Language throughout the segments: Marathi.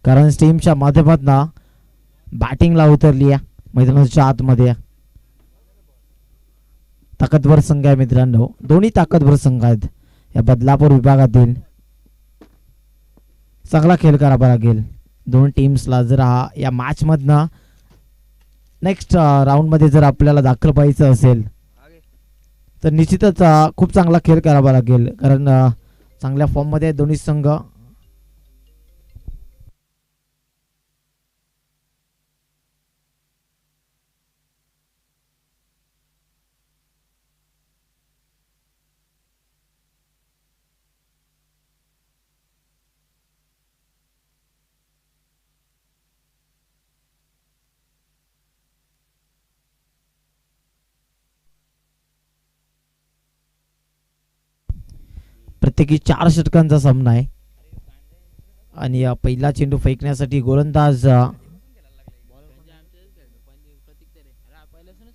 कारण टीमच्या माध्यमातून बॅटिंगला उतरली आहे मैदानाच्या आतमध्ये. ताकदवर संघ आहे मित्रांनो, दोन्ही ताकदवर संघ आहेत या बदलापूर विभागातील. चांगला खेळ करावा लागेल दोन टीम्सला जर या मॅच मधनं नेक्स्ट राऊंड मध्ये जर आपल्याला दाखल व्हायचं असेल तर निश्चितच खूप चांगला खेळ करावा लागेल, कारण चांगल्या फॉर्म मध्ये दोन्ही संघ. प्रत्येकी 4 षटकांचा सामना आहे आणि पहिला चेंडू फेकण्यासाठी गोलंदाज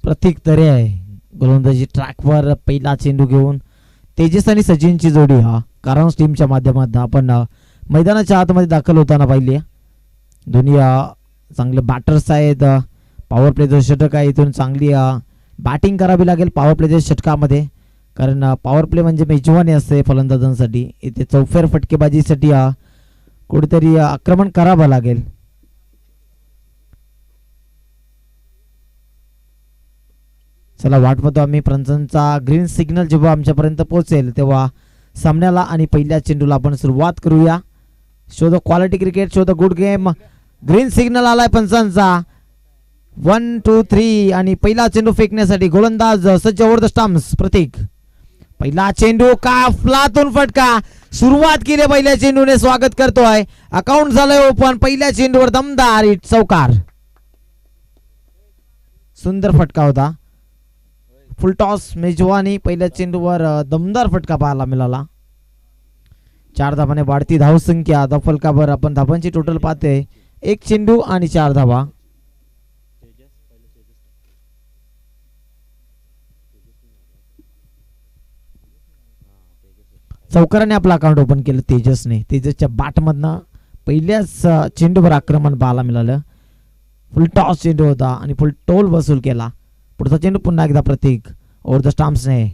प्रतीक तरे आहे. गोलंदाजी ट्रॅकवर पहिला चेंडू घेऊन तेजस आणि सचिनची जोडी कारण टीमच्या माध्यमातून आपण मैदानाच्या आतमध्ये दाखल होताना पाहिली. दोन्ही चांगले बॅटर्स आहेत. पॉवर प्लेचं षटक आहे, इथून चांगली बॅटिंग करावी लागेल पॉवर प्लेच्या षटकामध्ये, कारण पॉवर प्ले म्हणजे मेजवानी असते फलंदाजांसाठी. इथे चौफेर फटकेबाजीसाठी कुठेतरी आक्रमण करावं लागेल. चला वाट पाहतो आम्ही पंचांचा ग्रीन सिग्नल जेव्हा आमच्यापर्यंत पोहोचेल तेव्हा सामन्याला आणि पहिल्या चेंडूला आपण सुरुवात करूया. Show the quality cricket, show the good game. Green signal आलाय पंचांचा. 1 2 3 आणि पहिला चेंडू फेकण्यासाठी गोलंदाज सज्ज ओव्हर द स्टंप्स. प्रतीक पहिला चेंडू काफलातून फटका. सुरुवात केली पहिल्या चेंडूने, स्वागत करतोय. अकाउंट झालंय ओपन. पहिल्या चेंडूवर दमदार चौकार. सुंदर फटका होता. फुल टॉस मेजवानी. पहिल्या चेंडूवर दमदार फटका पाहायला मिळाला. 4 धावाने वाढती धावसंख्या. फलकावर आपण धावांची टोटल पाहते 1 चेंडू आणि 4 धावा. चौकाराने आपलं अकाउंट ओपन केलं तेजसने. तेजसच्या बॅटमधनं पहिल्याच चेंडूवर आक्रमण पाहायला मिळालं. फुल टॉस चेंडू होता आणि फुल टोल वसूल केला. पुढचा चेंडू पुन्हा एकदा प्रतीक ओव्हर द स्टंप्सने.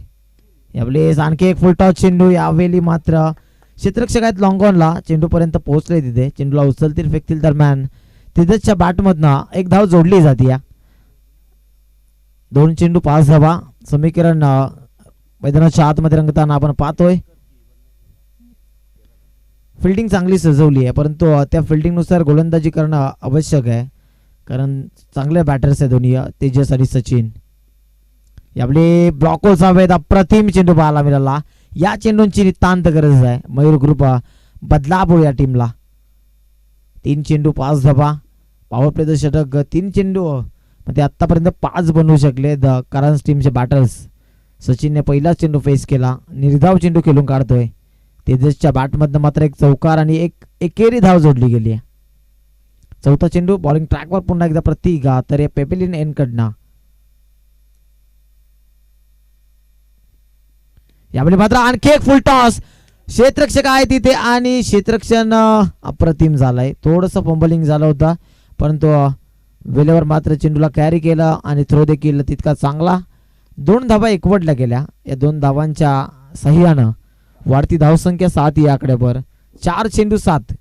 यावेळेस आणखी एक फुल टॉस चेंडू. यावेळी मात्र क्षेत्ररक्षक आहेत लॉंगॉनला, चेंडूपर्यंत पोहोचले. तिथे चेंडूला उचलतील फेकतील दरम्यान तेजसच्या बॅटमधनं 1 धाव जोडली जाते. 2 चेंडू 5 धावा. समीकरण मैदानाच्या आतमध्ये रंगताना आपण पाहतोय. फिल्डिंग चांगली सजवली आहे, परंतु त्या फिल्डिंगनुसार गोलंदाजी करणं आवश्यक आहे, कारण चांगले बॅटर्स आहे दोन्ही तेजस आणि सचिन. यावेळी ब्लॉकर्स हवेत. अप्रतिम चेंडू पाहायला मिळाला. या चेंडूंची नितांत गरज आहे मयूर ग्रुप बदलापूर या टीमला. 3 चेंडू 5 धावा. पॉवर प्लेचं षटक 3 चेंडू मध्ये आतापर्यंत 5 बनवू शकले कारण टीमचे बॅटर्स. सचिनने पहिला चेंडू फेस केला. निर्धाव चेंडू खेळून काढतोय. तेजसच्या बॅटमधनं मात्र 1 चौकार आणि 1 एकेरी धाव जोडली गेली आहे. चौथा चेंडू बॉलिंग ट्रॅकवर पुन्हा एकदा प्रतीक तर पेपेलिन एन कडनं. यावेळी मात्र आणखी एक फुल टॉस. क्षेत्ररक्षक आहे तिथे आणि क्षेत्ररक्षण अप्रतिम झालंय. थोडंसं फंबलिंग झालं होतं, परंतु वेळेवर मात्र चेंडूला कॅरी केलं आणि थ्रो देखील तितका चांगला. 2 धावा एकवटल्या गेल्या. या 2 धावांच्या सहाय्यानं वाढती धावसंख्या 7 या आकड्यावर. 4 चेंडू 7.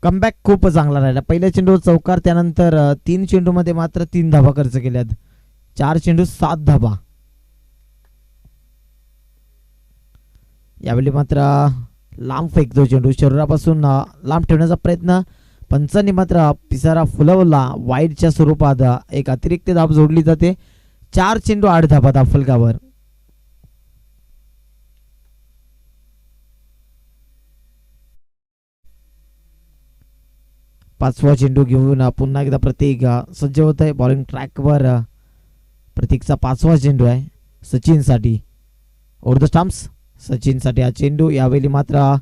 कमबॅक खूप चांगला राहिला. पहिल्या चेंडूवर चौकार, त्यानंतर 3 चेंडू मध्ये मात्र 3 धावा खर्च केल्यात. 4 चेंडू 7 धावा. यावेळी मात्र लांब फेकतो चेंडू. शरीरापासून लांब ठेवण्याचा प्रयत्न. पंचांनी मात्र पिसारा फुलवला. वाईडच्या स्वरूपात एक अतिरिक्त धाव जोडली जाते. 4 चेंडू 8 धावा फलकावर. पाचवा चेंडू घेऊन पुन्हा एकदा प्रतीक सज्ज होत आहे बॉलिंग ट्रॅकवर. प्रतीकचा 5वा चेंडू आहे सचिनसाठी. ओव्हर द स्टंप्स सचिनसाठी हा चेंडू. यावेळी मात्र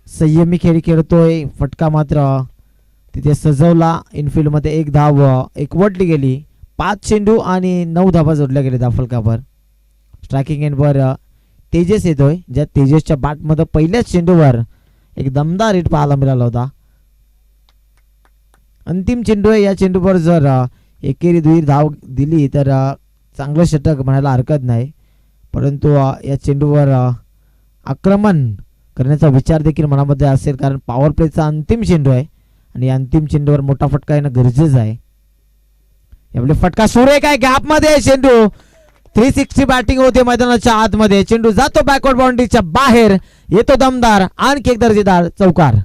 संयमी खेळ खेळतोय. फटका मात्र तिथे सजवला. इनफिल्ड मध्ये 1 धाव एकवटली गेली. 5 चेंडू आणि 9 धाबा जोडल्या गेले फलकावर. स्ट्रायकिंग एंडवर तेजस येतोय, ज्या तेजसच्या बॅटमध्ये पहिल्याच चेंडूवर एक दमदार हिट पाहायला मिळाला होता. अंतिम चेंडू आहे, या चेंडूवर जर एकेरी दुहेरी धाव दिली तर चांगलं षटक म्हणायला हरकत नाही, परंतु या चेंडूवर आक्रमण करण्याचा विचार देखील मनामध्ये असेल, कारण पॉवर प्लेचा अंतिम चेंडू आहे आणि अंतिम चेंडूवर मोठा फटका येणं गरजेचं आहे. यावेळी फटका सुरेख आहे, गॅपमध्ये चेंडू 360 बॅटिंग होते मैदानाच्या आतमध्ये. चेंडू जातो बॅकवर्ड बाउंड्रीच्या बाहेर, येतो दमदार आणखी एक दर्जेदार चौकार.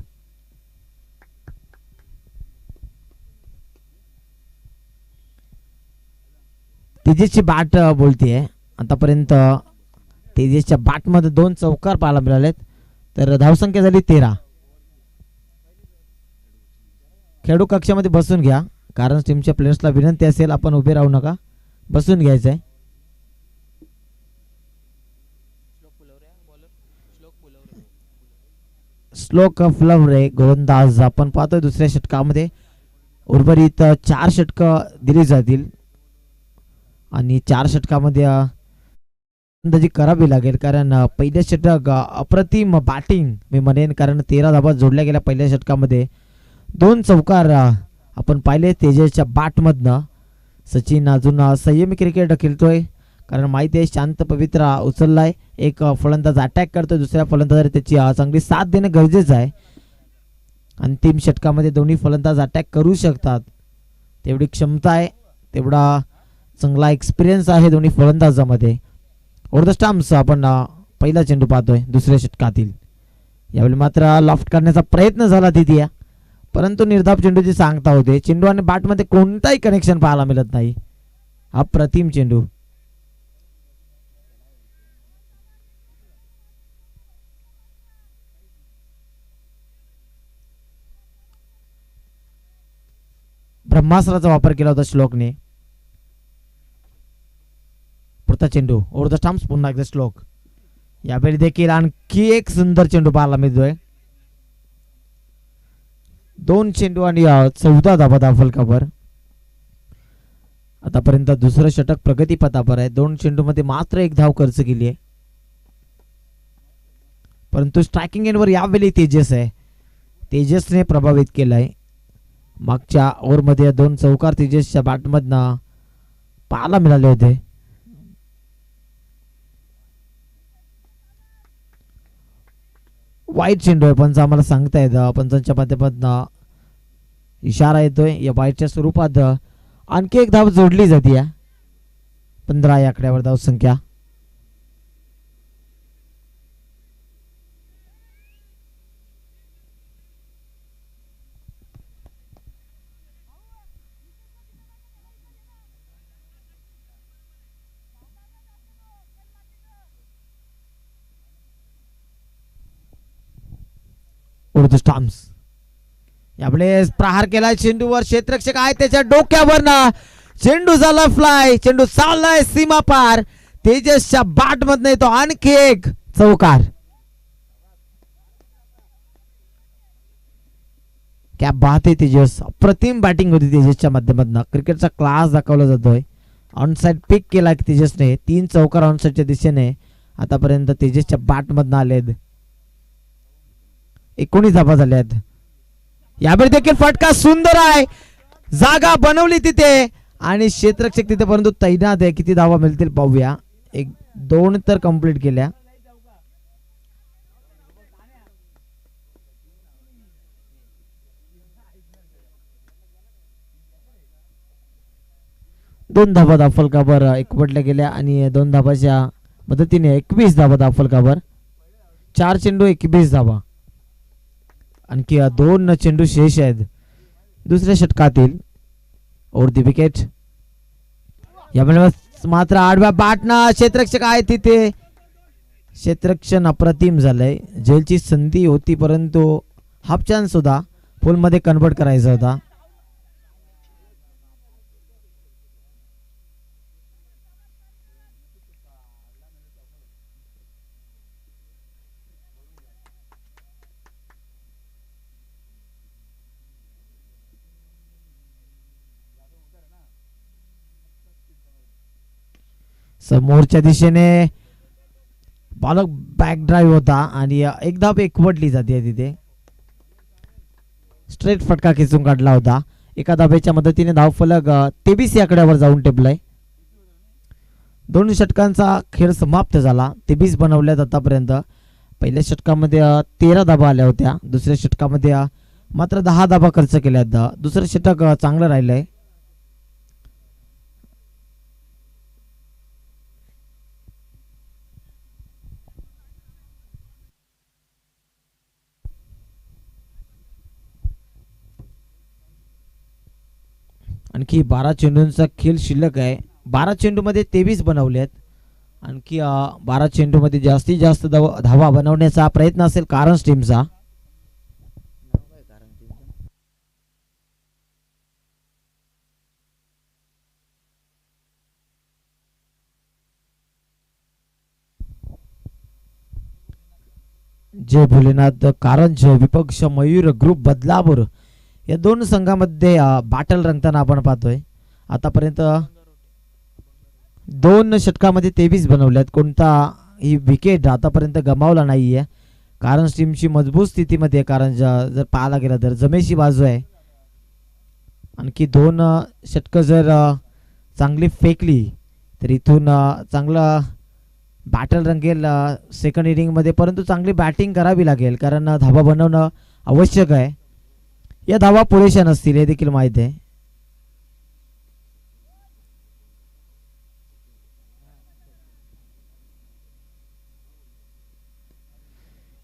तेजसची बॅट बोलतीये. आतापर्यंत तेजसच्या बॅटमध्ये 2 चौकार पाहायला मिळालेत, तर धावसंख्या झाली 13. खेळाडू कक्षामध्ये बसून घ्या, कारण टीमच्या प्लेयर्सला विनंती असेल आपण उभे राहू नका, बसून घ्यायचंय. श्लोक फुलवरे गोलंदाज आपण पाहतोय दुसऱ्या षटकामध्ये. उर्वरित 4 षटकं दिली जातील आणि 4 षटकामध्ये अंदाजी करावी लागेल, कारण पहिल्या षटक अप्रतिम बॅटिंग मी म्हणेन, कारण 13 धाबा जोडल्या गेल्या पहिल्या षटकामध्ये. 2 चौकार आपण पाहिले तेजसच्या बॅटमधनं. सचिन अजून संयमी क्रिकेट खेळतोय, कारण माहिती आहे शांत पवित्रा उचललाय. एक फलंदाज अटॅक करतोय, दुसऱ्या फलंदाजाने त्याची चांगली साथ देणं गरजेचं आहे. अंतिम षटकामध्ये दोन्ही फलंदाज अटॅक करू शकतात, तेवढी क्षमता आहे, तेवढा चांगला एक्सपिरियन्स आहे दोन्ही फलंदाजामध्ये. ओव्हर द स्टंप्स आपण पहिला चेंडू पाहतोय दुसऱ्या षटकातील. यावेळी मात्र लॉफ्ट करण्याचा प्रयत्न झाला तिथे, परंतु निर्धाव चेंडूची सांगता होते. चेंडू आणि बॅटमध्ये कोणताही कनेक्शन पाहायला मिळत नाही. अप्रतिम चेंडू. ब्रह्मास्त्राचा वापर केला होता श्लोकने. पुढचा चेंडू ओव्हर द स्टंप्स, पुन्हा एकदा श्लोक. यावेळी देखील आणखी एक सुंदर चेंडू पाहायला मिळतोय. 2 चेंडू आणि 14 धाबा फलकावर. आतापर्यंत दुसरं षटक प्रगतीपथावर आहे. 2 चेंडूमध्ये मात्र 1 धाव खर्च केली आहे, परंतु स्ट्रायकिंग एंडवर यावेळी तेजस आहे. तेजसने प्रभावित केलाय. मागच्या ओव्हरमध्ये 2 चौकार तेजसच्या बॅटमधनं पाहायला मिळाले होते. वाईट चेंडू आहे, पंच आम्हाला सांगता येतं. पंचांच्या माध्यमातून इशारा येतोय. या वाईटच्या स्वरूपात आणखी 1 धाव जोडली जाते. 15 या आकड्यावर धाव संख्या. उर्दू स्टंप्स. यावेळेस प्रहार केलाय चेंडूवर, क्षेत्ररक्षक आहे त्याच्या डोक्यावरनं. चेंडू झाला फ्लाय, चेंडू चाललाय सीमा पार. तेजसच्या बॅट मधनं येतो आणखी 1 चौकार. क्या बात आहे तेजस, अप्रतिम बॅटिंग होती तेजसच्या माध्यमातून. क्रिकेटचा क्लास दाखवला जातोय. ऑनसाइड पिक केला तेजसने. 3 चौकार ऑनसाइडच्या दिशेने आतापर्यंत तेजसच्या बॅट मधनं आलेत. 19 धाबा झाल्यात. यावेळी देखील फटका सुंदर आहे, जागा बनवली तिथे आणि क्षेत्ररक्षक तिथे, परंतु तैनात आहे. किती धावा मिळतील पाहूया. 1-2 तर कंप्लीट केल्या. दोन धाबा दाफलकावर एकवटल्या गेल्या आणि 2 धाबाच्या मदतीने 21 धाबा दाफलकावर. 4 चेंडू 21 धाबा. आणखी 2 चेंडू शेष आहेत दुसऱ्या षटकातील. Over the wicket. यावेळेस मात्र आडव्या बॅटना क्षेत्ररक्षक आहे तिथे. क्षेत्ररक्षण अप्रतिम झालंय. जेलची संधी होती, परंतु हाफ चान्स सुद्धा फुल मध्ये कन्वर्ट करायचा होता. समोरच्या दिशेने बॉल बॅक ड्राईव्ह होता आणि एक धाव एकवटली जाते तिथे. स्ट्रेट फटका खेचून काढला होता. एका धावेच्या मदतीने धावफलक 23 या आकड्यावर जाऊन टेपलाय. 2 षटकांचा खेळ समाप्त झाला. 23 बनवल्यात आतापर्यंत. पहिल्या षटकामध्ये 13 धाबा आल्या होत्या. दुसऱ्या षटकामध्ये मात्र 10 धाबा खर्च केल्यात. दुसरं षटक चांगलं राहिलंय. आणखी 12 चेंडूंचा खेळ शिल्लक आहे. 12 चेंडूमध्ये 23 बनवले आहेत. आणखी 12 चेंडूमध्ये जास्तीत जास्त धावा बनवण्याचा प्रयत्न असेल कारंज टीमचा. जय भोलेनाथ कारंज विपक्ष मयूर ग्रुप बदलापूर या 2 संघामध्ये बॅटल रंगताना आपण पाहतोय. आतापर्यंत 2 षटकामध्ये 23 बनवल्यात. कोणताही विकेट आतापर्यंत गमावला नाहीये. कारंज टीमची मजबूत स्थितीमध्ये कारंज जर पाहायला गेला तर जमेची बाजू आहे. आणखी 2 षटकं जर चांगली फेकली तर इथून चांगला बॅटल रंगेल सेकंड इनिंगमध्ये. परंतु चांगली बॅटिंग करावी लागेल कारण धावा बनवणं आवश्यक आहे. या धावा पुरेशा नसतील हे देखील माहीत आहे.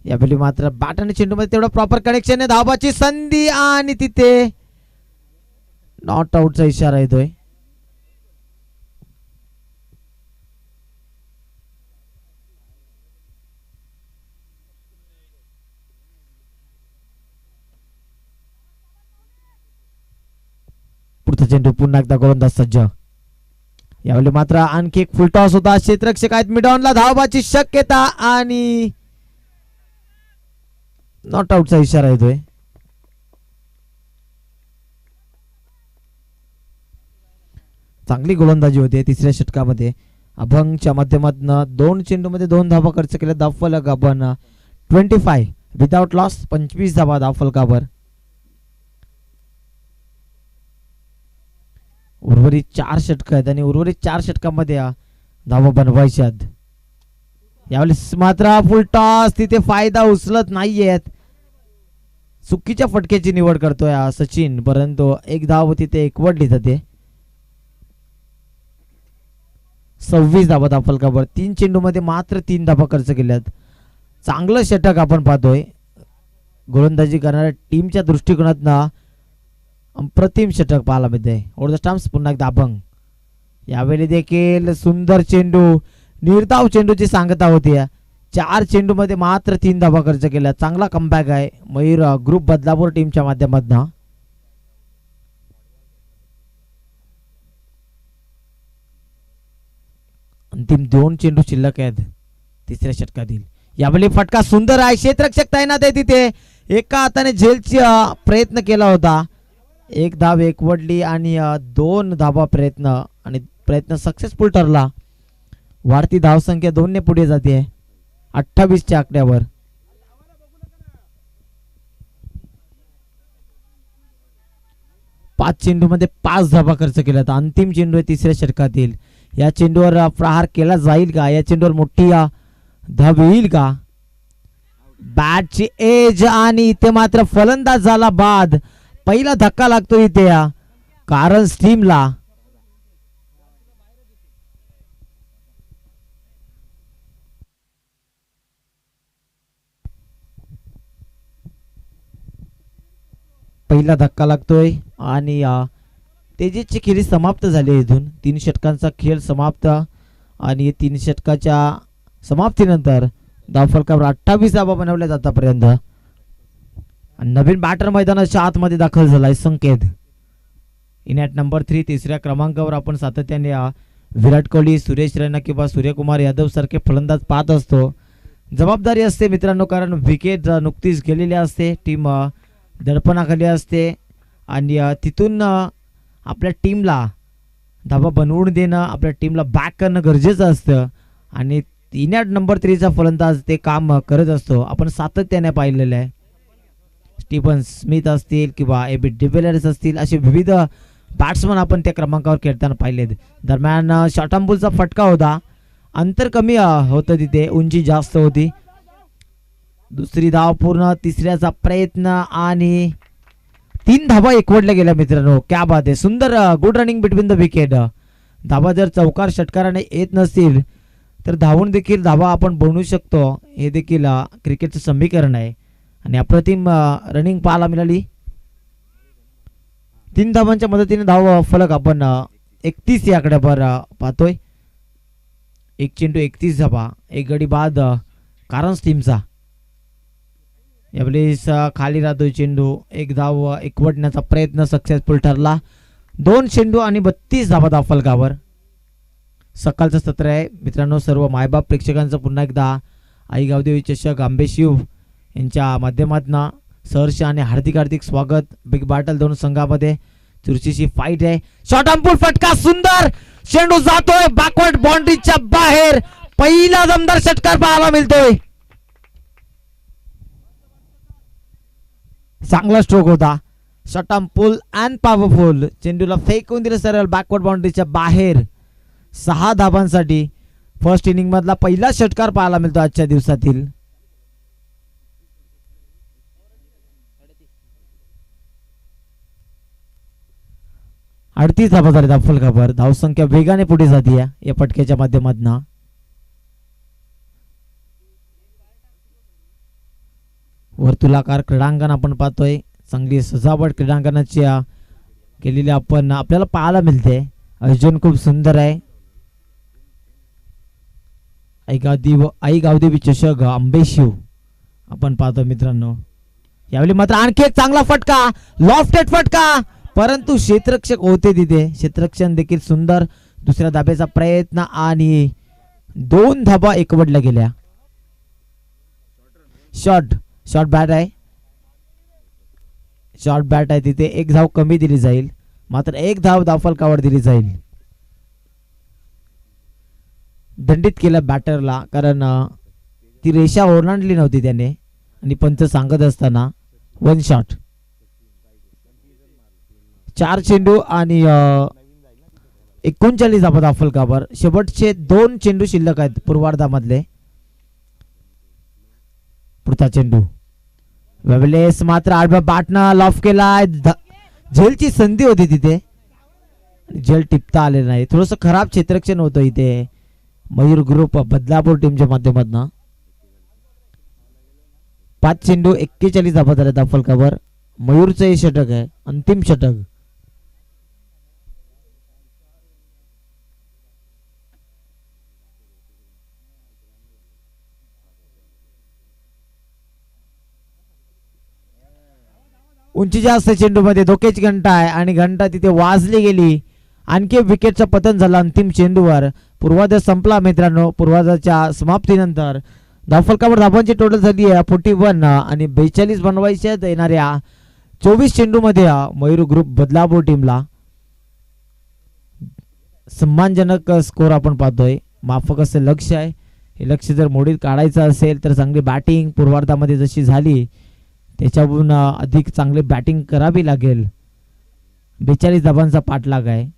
यावेळी मात्र बॅट आणि चेंडूमध्ये तेवढं प्रॉपर कनेक्शन आहे. धावाची संधी आणि तिथे नॉट आउटचा इशारा येतोय. पुढचा चेंडू पुन्हा एकदा गोलंदाज सज्ज. यावेळी मात्र आणखी एक फुल टॉस होता. क्षेत्ररक्षक आहेत मिडॉनला. धावाची शक्यता आणि नॉट आउटचा इशारा येतोय. चांगली गोलंदाजी होते तिसऱ्या षटकामध्ये. अभंगच्या माध्यमातून 2 चेंडूमध्ये 2 धावा खर्च केल्या. धावफलक आपण 25 विदाउट लॉस. 25 धावा धावफलकावर. उर्वरित 4 षटक आहेत आणि उर्वरित 4 षटकामध्ये धावा बनवायच्यात. यावेळेस मात्र फुल टॉस. तिथे फायदा उचलत नाहीयेत. चुकीच्या फटक्याची निवड करतोय सचिन. परंतु एक धाव तिथे एकवटली जाते. 26 धावा धावफलकावर. 3 चेंडूमध्ये मात्र 3 धावा खर्च केल्यात. चांगलं षटक आपण पाहतोय. गोलंदाजी करणाऱ्या टीमच्या दृष्टिकोनातून अप्रतिम षटक पाहायला मिळते. ओव्हर द स्टंप्स पुन्हा एकदा अभंग. यावेळी देखील सुंदर चेंडू. निर्धाव चेंडूची सांगता होती. 4 चेंडूमध्ये मात्र 3 धावा खर्च केल्या. चांगला कमबॅक आहे मयूर ग्रुप बदलापूर टीमच्या माध्यमातून. अंतिम 2 चेंडू शिल्लक आहेत तिसऱ्या षटकातील. यावेळी फटका सुंदर आहे. क्षेत्ररक्षक तैनात आहे तिथे. एका हाताने झेलची प्रयत्न केला होता. 1 धाव एकवटली आणि 2 धावा प्रयत्न सक्सेसफुल ठरला. वाढती धावसंख्या 2 ने पुढे जाते 28 च्या आकड्यावर. पाच चेंडूमध्ये 5 धावा खर्च केल्यात. अंतिम चेंडू आहे तिसऱ्या षटकातील. या चेंडूवर प्रहार केला जाईल का? या चेंडूवर मोठी धाव येईल का? बॅटची एज आणि इथे मात्र फलंदाज झाला बाद. पहिला धक्का लागतो इथे कारंज टीमला. पहिला धक्का लागतोय आणि तेजीची खेळी समाप्त झाली. इथून 3 षटकांचा खेळ समाप्त आणि 3 षटकाच्या समाप्तीनंतर धावफलकावर 28 धावा बनवल्या जातापर्यंत. नवीन बॅटर मैदानाच्या आतमध्ये दाखल झालाय संकेत. इन ॲट नंबर 3 तिसऱ्या क्रमांकावर आपण सातत्याने विराट कोहली, सुरेश रैना किंवा सूर्यकुमार यादव सारखे फलंदाज पाहत असतो. जबाबदारी असते मित्रांनो, कारण विकेट नुकतीच गेलेली असते. टीम दडपणाखाली असते आणि तिथून आपल्या टीमला धाबा बनवून देणं, आपल्या टीमला बॅक करणं गरजेचं असतं आणि 3 नंबर 3चा फलंदाज ते काम करत असतो. आपण सातत्याने पाहिलेलं आहे. स्टीफन स्मिथ असतील किंवा एबी डिव्हिलियर्स असतील, असे विविध बॅट्समन आपण त्या क्रमांकावर खेळताना पाहिलेत. दरम्यान शॉर्ट बॉलचा फटका होता, अंतर कमी होतं, तिथे उंची जास्त होती. दुसरी धाव पूर्ण, तिसऱ्याचा प्रयत्न आणि 3 धावा एकवटल्या गेल्या मित्रांनो. क्या बात आहे, सुंदर good running between the wicket. धावा जर चौकार षटकाराने येत नसतील तर धावून देखील धावा आपण बनवू शकतो, हे देखील क्रिकेटचं समीकरण आहे आणि अप्रतिम रनिंग पाहायला मिळाली. 3 धावांच्या मदतीने धाव फलक आपण 31 या आकड्यावर पाहतोय. 1 चेंडू 31 धावा, एक गडी बाद कारंज टीमचा. यावेळेस खाली राहतोय चेंडू, एक धाव एकवटण्याचा प्रयत्न सक्सेसफुल ठरला. 2 चेंडू आणि 32 धावा धाव फलकावर. सकाळचं सत्र आहे मित्रांनो. सर्व मायबाप प्रेक्षकांचं पुन्हा एकदा आई गावदेवी चषक आंबेशिव यांच्या माध्यमातून सहर्ष आणि हार्दिक हार्दिक स्वागत. बिग बॅटल दोन संघामध्ये चुरशीची फाईट आहे. शॉर्ट अंपूल फटका, सुंदर चेंडू जातोय बॅकवर्ड बाउंड्रीच्या बाहेर. पहिला दमदार षटकार पाहायला मिळतोय. चांगला स्ट्रोक होता. Short arm pull and powerful. चेंडूला फेकून दिलं सरळ बॅकवर्ड बाउंड्रीच्या बाहेर. 6 धाबांसाठी फर्स्ट इनिंग मधला पहिला षटकार पाहायला मिळतो आजच्या दिवसातील. अडतीस धाबा झाले धाव फलकावर. धावसंख्या वेगाने पुढे जाते या फटक्याच्या माध्यमातून. वर्तुळाकार क्रीडांगण आपण पाहतोय. चांगली सजावट क्रीडांगणाची केलेली आपण आपल्याला पाहायला मिळते. आयोजन खूप सुंदर आहे. आई गावदेवी चषक आंबेशिव आपण पाहतो मित्रांनो. यावेळी मात्र आणखी एक चांगला फटका, लॉफ्टेड फटका, परंतु क्षेत्ररक्षक होते तिथे. क्षेत्ररक्षण देखील सुंदर. दुसऱ्या धाब्याचा प्रयत्न आणि 2 धाबा एकवटल्या गेल्या. शॉर्ट बॅट आहे. शॉर्ट बॅट आहे तिथे. 1 धाव कमी दिली जाईल, मात्र 1 धाव धावफलकावर दिली जाईल. दंडित केलं बॅटरला, कारण ती रेषा ओलांडली नव्हती त्याने आणि पंच सांगत असताना 1 शॉट. 4 चेंडू आणि 39 धावा धावफलकावर. शेवटचे 2 चेंडू शिल्लक आहेत पूर्वार्धामधले. पुढचा चेंडू वेवलेस मात्र आडव्या बॅटनं लॉफ केलाय. झेलची संधी होती तिथे, झेल टिपता आले नाही. थोडस खराब क्षेत्ररक्षण होतं इथे मयूर ग्रुप बदलापूर टीमच्या माध्यमातून. 5 चेंडू 41 धावा झाल्या धावफलकावर. मयूरचं हे षटक आहे, अंतिम षटक. उंची जास्त चेंडू मध्ये धोक्याची घंटा आहे आणि घंटा तिथे वाजली गेली. आणखी विकेटचं पतन झालं अंतिम चेंडूवर. पूर्वार्ध संपला मित्रांनो. पूर्वार्धाच्या समाप्तीनंतर धावफलकावर धावांची टोटल झाली आहे 41 आणि 42 बनवायच्या येणाऱ्या 24 चेंडू मध्ये मयूर ग्रुप बदलापूर टीमला सन्मानजनक स्कोर आपण पाहतोय. माफक असं लक्ष आहे. हे लक्ष जर मोडीत काढायचं असेल तर चांगली बॅटिंग पूर्वार्धामध्ये जशी झाली त्याच्याहून अधिक चांगली बॅटिंग करावी लागेल. 42 धाबांचा पाठलाग आहे.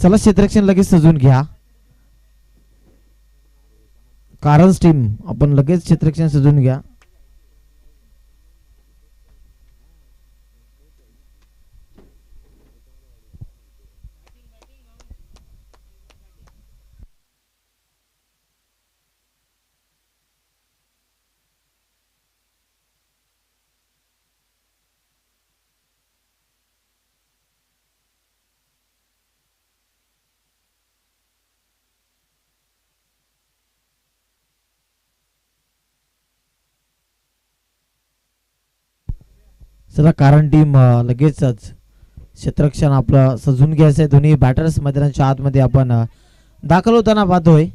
चला क्षेत्ररक्षण लगेच सजून घ्या. कारंज टीम आपण लगेच क्षेत्ररक्षण सजून घ्या. चला कारण टीम लगेचच क्षेत्ररक्षण आपलं सजून घ्यायचं आहे. दोन्ही बॅटर्स मैदानाच्या आतमध्ये आपण दाखल होताना पाहतोय.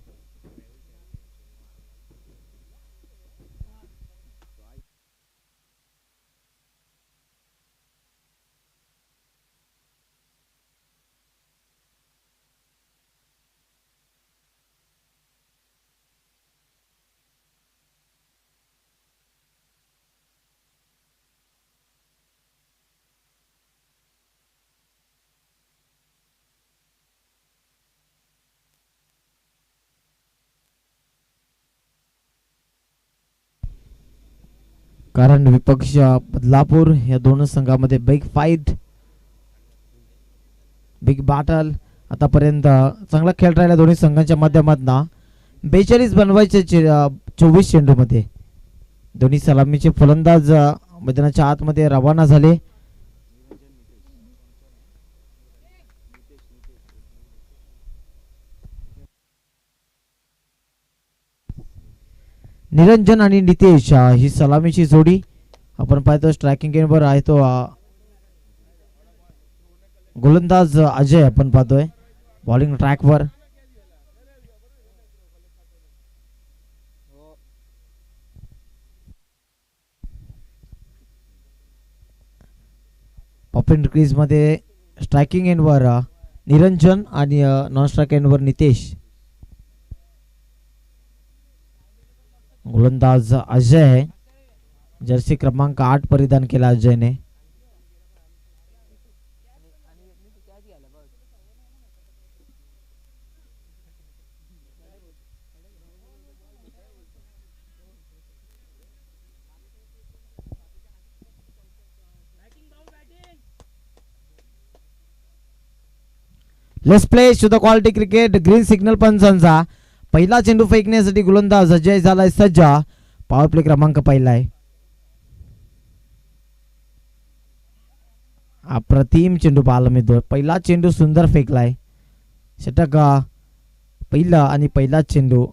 कारण विपक्ष बदलापूर या दोन संघामध्ये बिग फाईट, बिग बॅटल आतापर्यंत चांगला खेळ राहिला दोन्ही संघांच्या माध्यमातून. 42 बनवायचे 24 चेंडूमध्ये दोन्ही सलामीचे फलंदाज मैदानाच्या आतमध्ये रवाना झाले. निरंजन आणि नितेश ही सलामीची जोडी आपण पाहतो. स्ट्रायकिंग एंडवर आहे तो गोलंदाज अजय आपण पाहतोय. बॉलिंग ट्रॅकवर पॉपिंग क्रीज मध्ये स्ट्रायकिंग एंडवर निरंजन आणि नॉन स्ट्रायक एंडवर नितेश. गोलंदाज अजय जर्सी क्रमांक 8 परिधान केला अजयने. Let's play to the quality cricket. Green signal पंचांचा पहिला चेंडू फेकण्यासाठी गोलंदाज अजय झालाय सज्ज. पॉवर प्ले क्रमांक पहिला आहे. अप्रतिम चेंडू पाहायला मिळतो. पहिला चेंडू सुंदर फेकलाय. षटक पहिला आणि पहिला चेंडू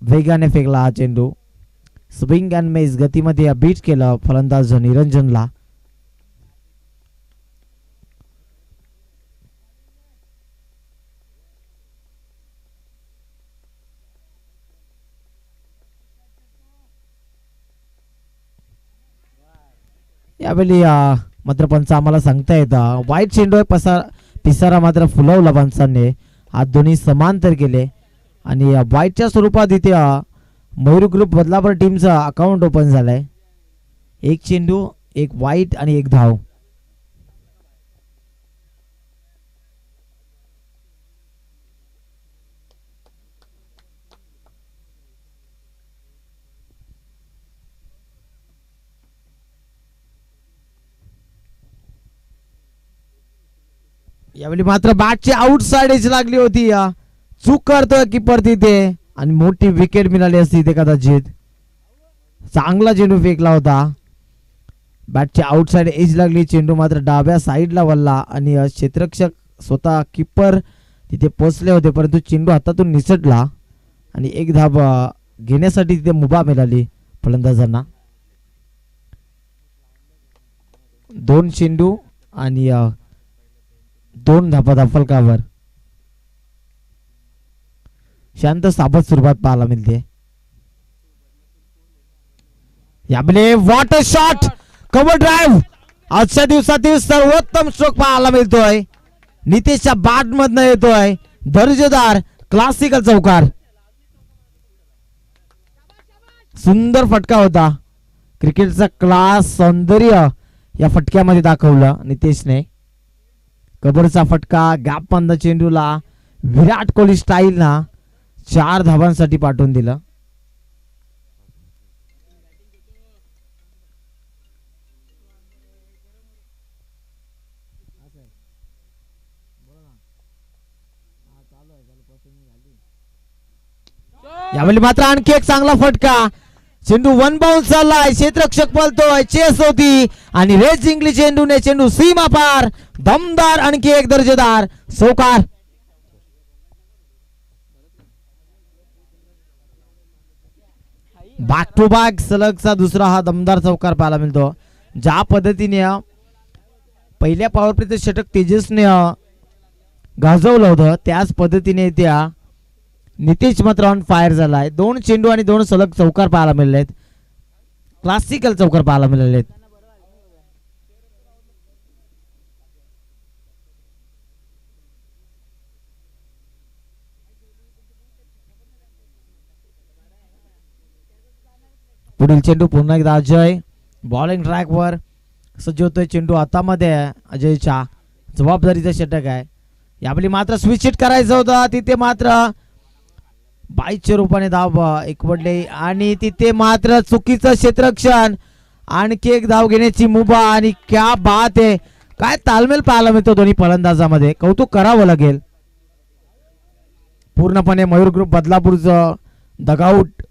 वेगाने फेकला. हा चेंडू स्विंग अँड मेस गतीमध्ये बीट केलं फलंदाज निरंजनला. यावेळी मात्र पंच आम्हाला सांगता येतं वाईट चेंडू आहे. पिसारा मात्र फुलवला पंचांनी. हात दोन्ही समांतर केले आणि वाईटच्या स्वरूपात इथे मयूर ग्रुप बदलापूर टीमचा अकाउंट ओपन झालाय. एक चेंडू, एक वाईट आणि एक धाव. यावेळी मात्र बॅटची आउटसाइड एज लागली होती. चूक करतोय कीपर तिथे आणि मोठी विकेट मिळाली असती तिथे कदाचित. चांगला चेंडू फेकला होता. बॅटची आउटसाइड एज लागली. चेंडू मात्र डाव्या साईडला वळला आणि क्षेत्ररक्षक स्वतः कीपर तिथे पोहोचले होते परंतु चेंडू हातातून निसटला आणि एक धाव घेण्यासाठी तिथे मुभा मिळाली फलंदाजांना. 2 चेंडू आणि 2 धापा फलकावर. शांत साबत सुरुवात पाहायला मिळते. यावेळी what a shot, cover drive. आजच्या दिवसातील सर्वोत्तम स्ट्रोक पाहायला मिळतोय. नितेशच्या बॅट मधनं येतोय दर्जेदार क्लासिकल चौकार. सुंदर फटका होता. क्रिकेटचा क्लास सौंदर्य या फटक्यामध्ये दाखवलं नितेशने. कबरचा फटका गॅप बंद चेंडूला विराट कोहली स्टाईल ना 4 धावांसाठी पाठवून दिलं. यावेळी मात्र आणखी एक चांगला फटका. चेंडू वन बाउन्स चाललाय. क्षेत्ररक्षक पळतोय. चेस होती आणि रेस जिंकली चेंडूने. चेंडू सीमा पार. दमदार आणखी एक दर्जेदार चौकार. बॅक टू बॅक सलगचा दुसरा हा दमदार चौकार पाहायला मिळतो. ज्या पद्धतीने पहिल्या पॉवर प्लेचं षटक तेजसने गाजवलं होतं त्याच पद्धतीने त्या नितेश मात्र ऑन फायर झालाय. 2 चेंडू आणि 2 सलग चौकार पाहायला मिळाले आहेत. क्लासिकल चौकार पाहायला मिळाले आहेत. पुढील चेंडू पुन्हा एकदा अजय बॉलिंग ट्रॅकवर सज्ज होतोय. चेंडू हातामध्ये अजयच्या जबाबदारीचं षटक आहे. यावेळी मात्र स्विच हिट करायचं होतं. तिथे मात्र 22च्या रूपाने धाव एकवटले आणि तिथे मात्र चुकीचं क्षेत्ररक्षण. आणखी एक धाव घेण्याची मुभा आणि क्या बात आहे. काय तालमेल पाहायला मिळतो दोन्ही फलंदाजामध्ये. कौतुक करावं लागेल. पूर्णपणे मयूर ग्रुप बदलापूरचं दगाऊट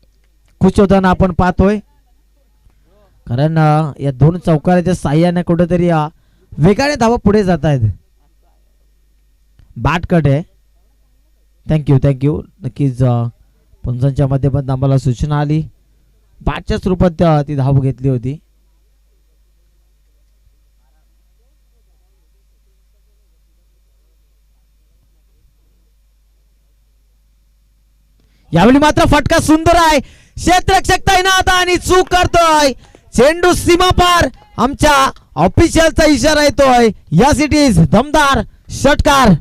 खुश होताना आपण पाहतोय. कारण या 2 चौकाराच्या साह्याने कुठेतरी वेगाने धावा पुढे जात आहेत. बॅट कट आहे. थँक्यू नक्कीच पंचांच्या माध्यमातून आम्हाला सूचना आली. बॅटच्या स्वरूपात ती धाव घेतली होती. यावेळी मात्र फटका सुंदर आहे. क्षेत्ररक्षक तैनात आणि चूक करतोय. चेंडू सीमा पार. आमच्या ऑफिशियलचा इशारा येतोय. यस इट इज दमदार षटकार.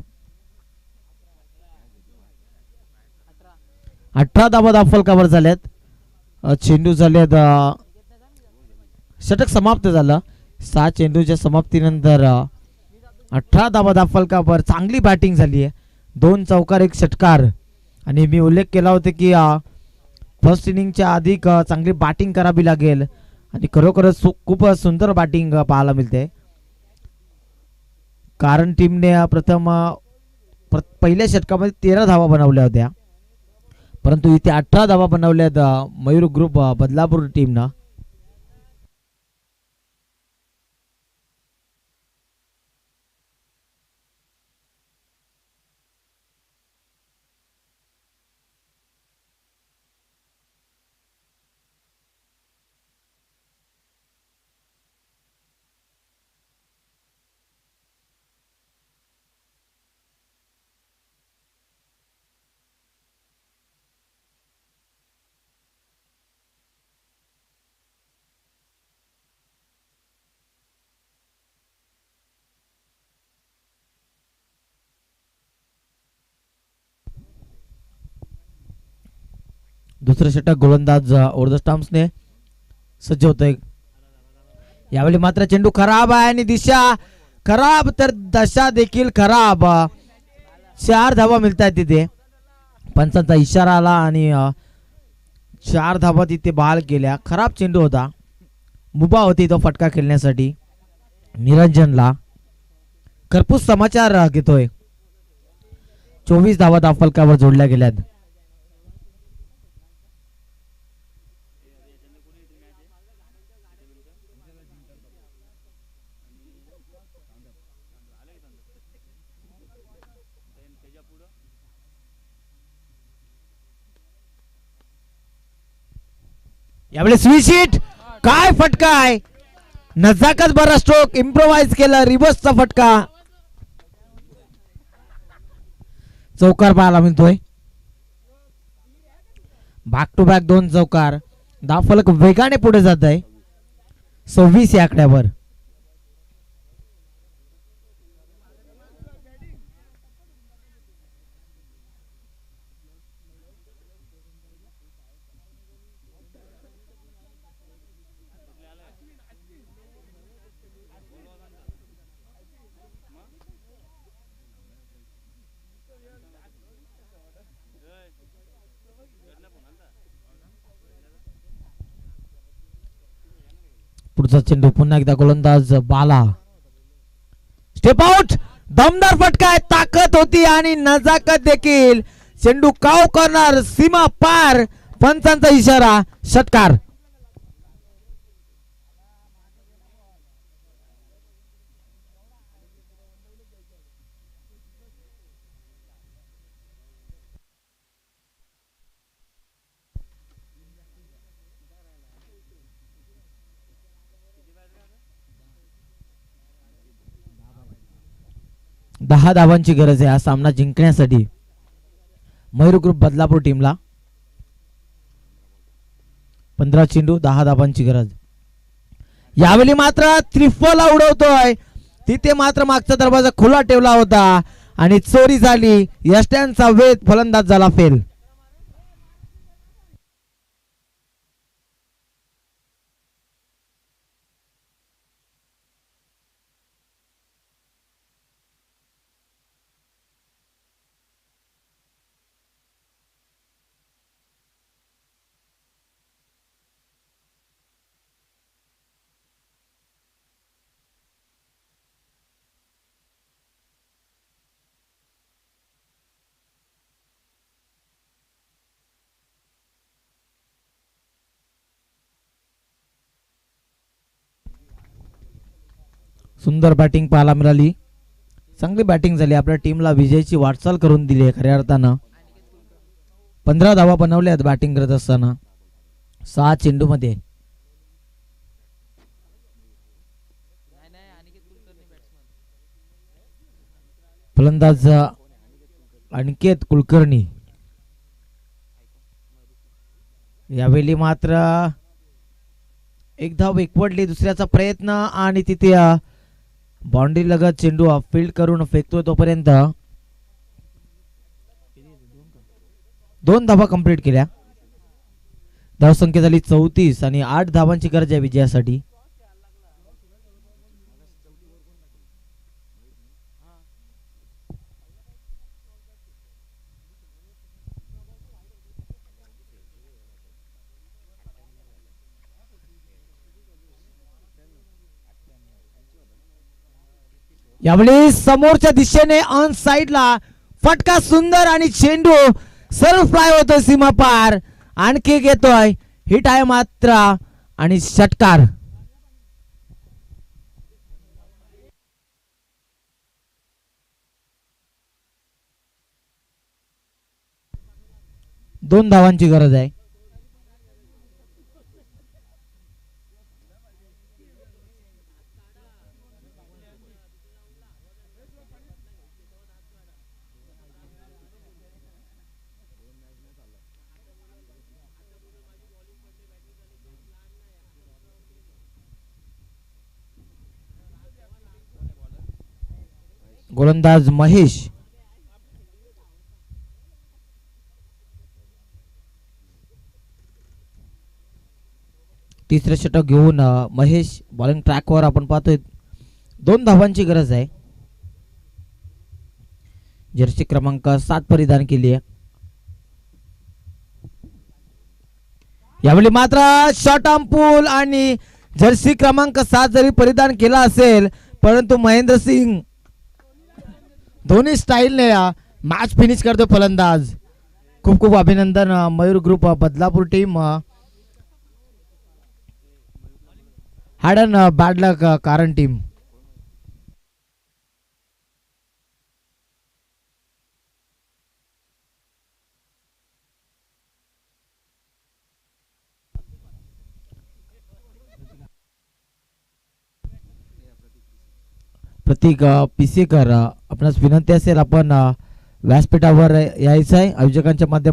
18 धावा फलकावर झाल्यात. चेंडू झालेत. षटक समाप्त झालं. 6 चेंडूच्या समाप्तीनंतर 18 धावा फलकावर. चांगली बॅटिंग झाली आहे. 2 चौकार 1 षटकार. आणि मी उल्लेख केला होता की फर्स्ट इनिंगच्या आधी चांगली बॅटिंग करावी लागेल आणि खरोखरच खूप सुंदर बॅटिंग पाहायला मिळते. कारण टीमने प्रथम पहिल्या षटकामध्ये 13 धावा बनवल्या होत्या परंतु इथे 18 धावा बनवल्यात मयूर ग्रुप बदलापूर टीमनं. दुसरं षटक गोलंदाज ओव्हर द स्टंप्सने सज्ज होतोय. यावेळी मात्र चेंडू खराब आहे आणि दिशा खराब तर दशा देखील खराब. 4 धावा मिळतात तिथे. पंचांचा इशारा आला आणि 4 धावा तिथे बहाल केल्या. खराब चेंडू होता. मुभा होती तो फटका खेळण्यासाठी. निरंजनला खरपूस समाचार घेतोय. 24 धावा फलकावर जोडल्या गेल्यात. यावेळी स्विच हिट. काय फटका आहे. नजाकत बरा स्ट्रोक इम्प्रोवाइज केला. रिव्हर्सचा फटका. चौकार पाहायला मिळतोय. बॅक टू बॅक 2 चौकार. धावफलक वेगाने पुढे जात आहे. 26 या आकड्यावर. पुढचा चेंडू पुन्हा एकदा गोलंदाज बाला. Step out. दमदार फटका आहे. ताकद होती आणि नजाकत देखील. चेंडू काव करणार सीमा पार. पंचांचा इशारा. षटकार. दहा धावांची गरज आहे हा सामना जिंकण्यासाठी मयूर ग्रुप बदलापूर टीमला. 15 चेंडू 10 धावांची गरज. यावेळी मात्र त्रिफला उडवतोय. तिथे मात्र मागचा दरवाजा खुला ठेवला होता आणि चोरी झाली. यष्ट्यांचा वेध. फलंदाज झाला फेल. सुंदर बॅटिंग पाहायला मिळाली. चांगली बॅटिंग झाली. आपल्या टीमला विजयाची वाटचाल करून दिली आहे खऱ्या अर्थानं. 15 धावा बनवल्यात बॅटिंग करत असताना 6 चेंडू मध्ये. फलंदाज अनिकेत कुलकर्णी. यावेळी मात्र एक धाव एकवटली. दुसऱ्याचा प्रयत्न आणि तिथे बाउंड्री लगत चेंडू फील्ड करून फेकतोय तोपर्यंत 2 धावा कंप्लीट केल्या. धावसंख्या झाली 34 आणि 8 धावांची गरज आहे विजयासाठी. यावेळी समोरच्या दिशेने ऑन साइडला फटका सुंदर आणि चेंडू सर्व फ्लाय होतोय सीमा पार. आणखी घेतोय. हिट आहे मात्र आणि षटकार. दोन धावांची गरज आहे. गोलंदाज महेश. तिसरे षटक घेऊन महेश बॉलिंग ट्रॅकवर आपण पाहतोय. 2 धावांची गरज आहे. जर्सी क्रमांक 7 परिधान केली आहे. यावेळी मात्र शॉर्ट आर्म पुल आणि जर्सी क्रमांक 7 जरी परिधान केला असेल परंतु महेंद्र सिंग दोन्ही स्टाईलने मॅच फिनिश करतो फलंदाज. खूप खूप अभिनंदन Mayur group Badlapur team. Hard and bad luck कारण टीम. प्रतीक पिसेकर आपणास विनंती असेल आपण व्यासपीठावर यायचं आहे. आयोजकांच्या माध्यमातून